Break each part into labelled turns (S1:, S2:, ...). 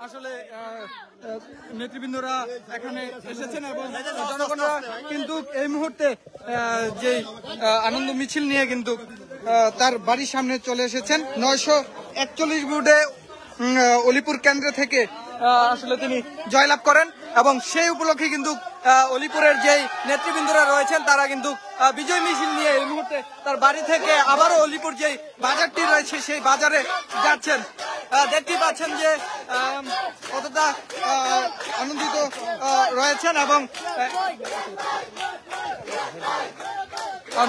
S1: আসলে নেতৃবৃন্দরা এখানে এসেছেন এবং জনগণরা কিন্তু এই মুহূর্তে যে আনন্দ মিছিল নিয়ে কিন্তু তার বাড়ির সামনে চলে এসেছেন। 941 ভোটে অলিপুর কেন্দ্র থেকে আসলে তিনি জয়লাভ করেন এবং সেই উপলক্ষে কিন্তু অলিপুরের যেই নেতৃবৃন্দরা রয়েছেন তারা কিন্তু বিজয় মিছিল নিয়ে এই মুহূর্তে তার বাড়ি থেকে আবারও অলিপুর যেই বাজারটি রয়েছে সেই বাজারে যাচ্ছেন। দেখতেই পাচ্ছেন যে কতটা আনন্দিত রয়েছেন এবং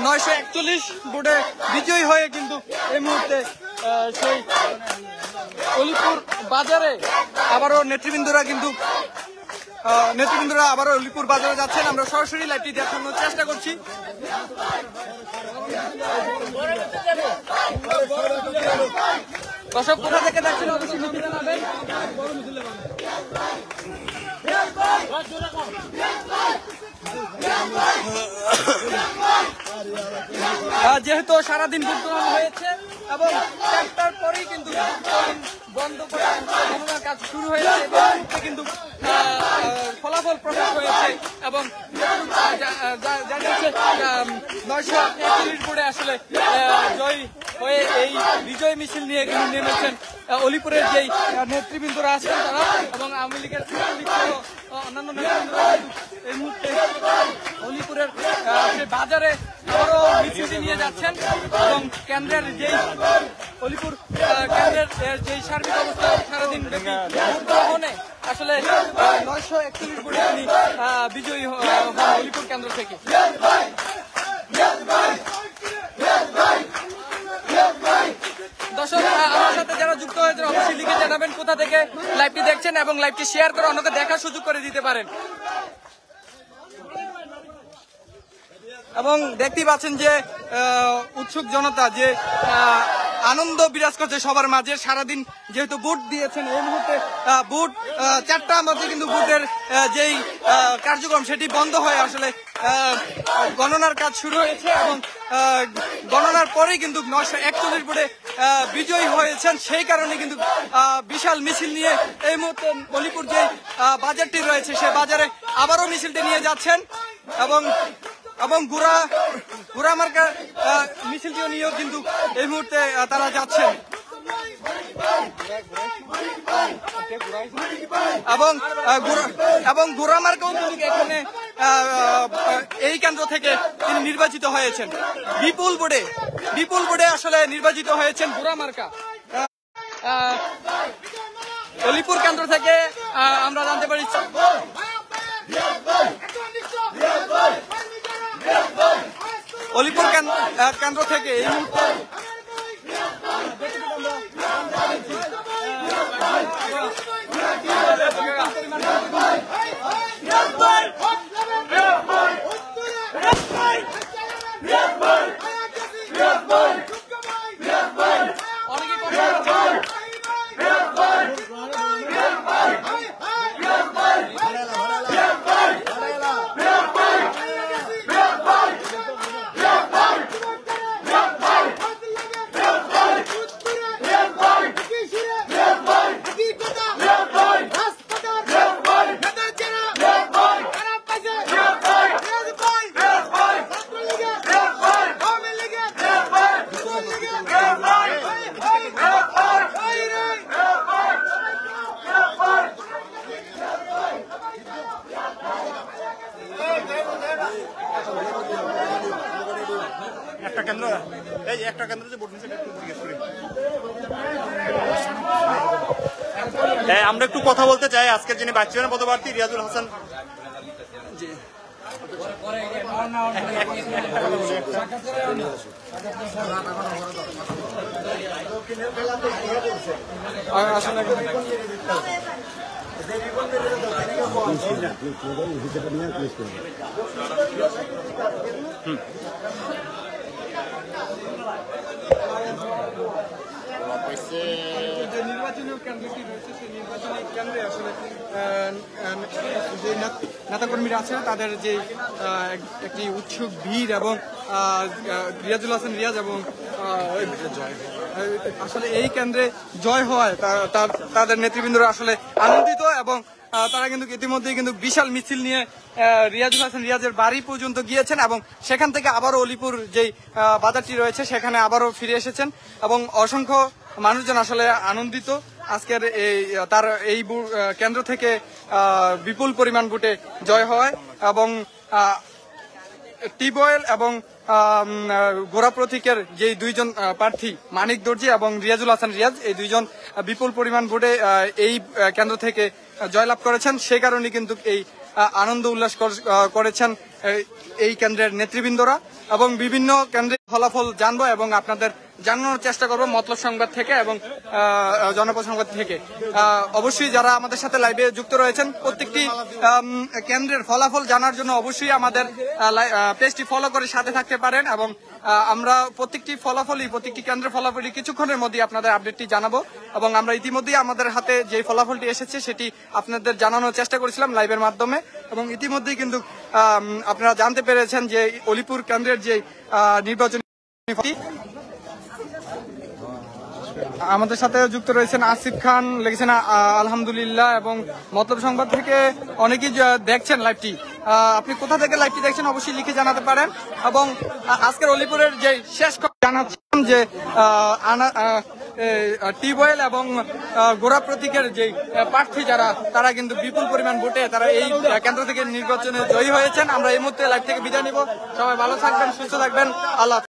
S1: 941 ভোটে বিজয়ী হয়ে কিন্তু এই মুহূর্তে সেই অলিপুর বাজারে আবারও নেতৃবৃন্দরা আবারও অলিপুর বাজারে যাচ্ছেন। আমরা সরাসরি লাইভটি দেখানোর চেষ্টা করছি। দর্শক কোথা থেকে দেখছেন অবশ্যই লিখে জানাবেন। যেহেতু সারাদিন ভোট গ্রহণ হয়েছে এবং 4টার পরেই কিন্তু বন্ধ করে গণনার কাজ শুরু হয়েছে এবং কিন্তু ফলাফল প্রকাশ হয়েছে এবং জানিয়েছে 941 ভোটে আসলে জয় হয়ে এই বিজয় মিছিল নিয়ে কিন্তু নেমেছেন অলিপুরের যেই নেতৃবৃন্দরা আছেন তারা এবং আওয়ামী লীগের অন্যান্য নেতৃবৃন্দরা এই মুহূর্তে অলিপুরের বাজারে বড় মিছিলটি নিয়ে যাচ্ছেন এবং কেন্দ্রের যেই অলিপুর কেন্দ্রের যেই সার্বিক অবস্থা সারাদিন ভোট গ্রহণে আসলে 941 ভোটে তিনি বিজয়ী হন অলিপুর কেন্দ্র থেকে। দর্শক আমার সাথে যারা যুক্ত হয়েছেন অবশ্যই লিখে জানাবেন কোথা থেকে লাইভটি দেখছেন এবং লাইভটি শেয়ার করে অন্যকে দেখার সুযোগ করে দিতে পারেন। এবং দেখতেই পাচ্ছেন যে উৎসুক জনতা যে আনন্দ বিরাজ করছে সবার মাঝে। সারাদিন যেহেতু ভোট দিয়েছেন এই মুহূর্তে ভোট 4টার মধ্যে কিন্তু ভোটের যেই কার্যক্রম সেটি বন্ধ হয়ে আসলে গণনার কাজ শুরু হয়েছে এবং গণনার পরেই কিন্তু 941 ভোটে বিজয়ী হয়েছেন। সেই কারণে কিন্তু বিশাল মিছিল নিয়ে এই মুহূর্তে অলিপুর যে বাজারটি রয়েছে সেই বাজারে আবারও মিছিলটি নিয়ে যাচ্ছেন এবং ঘোড়া মার্কা মিছিলটিও নিয়েও কিন্তু এই মুহূর্তে তারা যাচ্ছেন এবং ঘোড়া মার্কাও কিন্তু এখানে এই কেন্দ্র থেকে তিনি নির্বাচিত হয়েছেন বিপুল ভোটে আসলে নির্বাচিত হয়েছেন ঘোড়া মার্কা। অলিপুর কেন্দ্র থেকে আমরা জানতে পারি অলিপুর কেন্দ্র থেকে এই মুহূর্তে
S2: আমরা একটু কথা বলতে চাই আজকের যিনি ভাইস চেয়ারম্যান পদপ্রার্থী রিয়াজুল হাসান।
S1: আসলে যে নির্বাচনী কেন্দ্রটি রয়েছে সেই নির্বাচনী কেন্দ্রে আসলে যে নেতাকর্মীরা আছে তাদের যে একটি উৎসুক ভিড় এবং রিয়াজুল হাসান রিয়াজ এবং আসলে এই কেন্দ্রে জয় হওয়ায় তাদের নেতৃবৃন্দরা আসলে আনন্দিত এবং তারা কিন্তু ইতিমধ্যেই কিন্তু বিশাল মিছিল নিয়ে রিয়াজুল হাসান রিয়াজের বাড়ি পর্যন্ত গিয়েছেন এবং সেখান থেকে আবারও অলিপুর যেই বাজারটি রয়েছে সেখানে আবারও ফিরে এসেছেন এবং অসংখ্য মানুষজন আসলে আনন্দিত আজকের তার এই কেন্দ্র থেকে বিপুল পরিমাণ ভোটে জয় হয় এবং টিউবওয়েল এবং গোড়া প্রতীকের যে দুইজন প্রার্থী মানিক দর্জি এবং রিয়াজুল হাসান রিয়াজ এই দুইজন বিপুল পরিমাণ ভোটে এই কেন্দ্র থেকে জয়লাভ করেছেন সেই কারণে কিন্তু এই আনন্দ উল্লাস করেছেন এই কেন্দ্রের নেতৃবৃন্দরা এবং বিভিন্ন কেন্দ্রের ফলাফল জানবো এবং আপনাদের জানানোর চেষ্টা করবো মতলব সংবাদ থেকে এবং জনপদ সংবাদ থেকে। অবশ্যই যারা আমাদের সাথে লাইভে যুক্ত রয়েছেন প্রত্যেকটি কেন্দ্রের ফলাফল জানার জন্য অবশ্যই আমাদের পেজটি ফলো করে সাথে থাকতে পারেন এবং আমরা প্রত্যেকটি কেন্দ্রের ফলাফলই কিছুক্ষণের মধ্যে আপনাদের আপডেটটি জানাবো এবং আমরা ইতিমধ্যেই আমাদের হাতে যে ফলাফলটি এসেছে সেটি আপনাদের জানানোর চেষ্টা করেছিলাম লাইভের মাধ্যমে এবং ইতিমধ্যেই কিন্তু আপনারা জানতে পেরেছেন যে অলিপুর কেন্দ্রের যে নির্বাচনী আমাদের সাথে যুক্ত রয়েছেন আসিফ খান, লিখেছেন আলহামদুলিল্লাহ এবং মতলব সংবাদ থেকে অনেকেই দেখছেন লাইভটি। আপনি কোথা থেকে লাইভটি দেখছেন অবশ্যই লিখে জানাতে পারেন এবং আজকের অলিপুরের যে শেষ জানাচ্ছেন যে টিউবওয়েল এবং গোড়া প্রতীকের যে প্রার্থী তারা কিন্তু বিপুল পরিমাণ ভোটে তারা এই কেন্দ্র থেকে নির্বাচনে জয়ী হয়েছেন। আমরা এই মুহূর্তে লাইভ থেকে বিদায় নিব। সবাই ভালো থাকবেন, সুস্থ থাকবেন, আল্লাহ।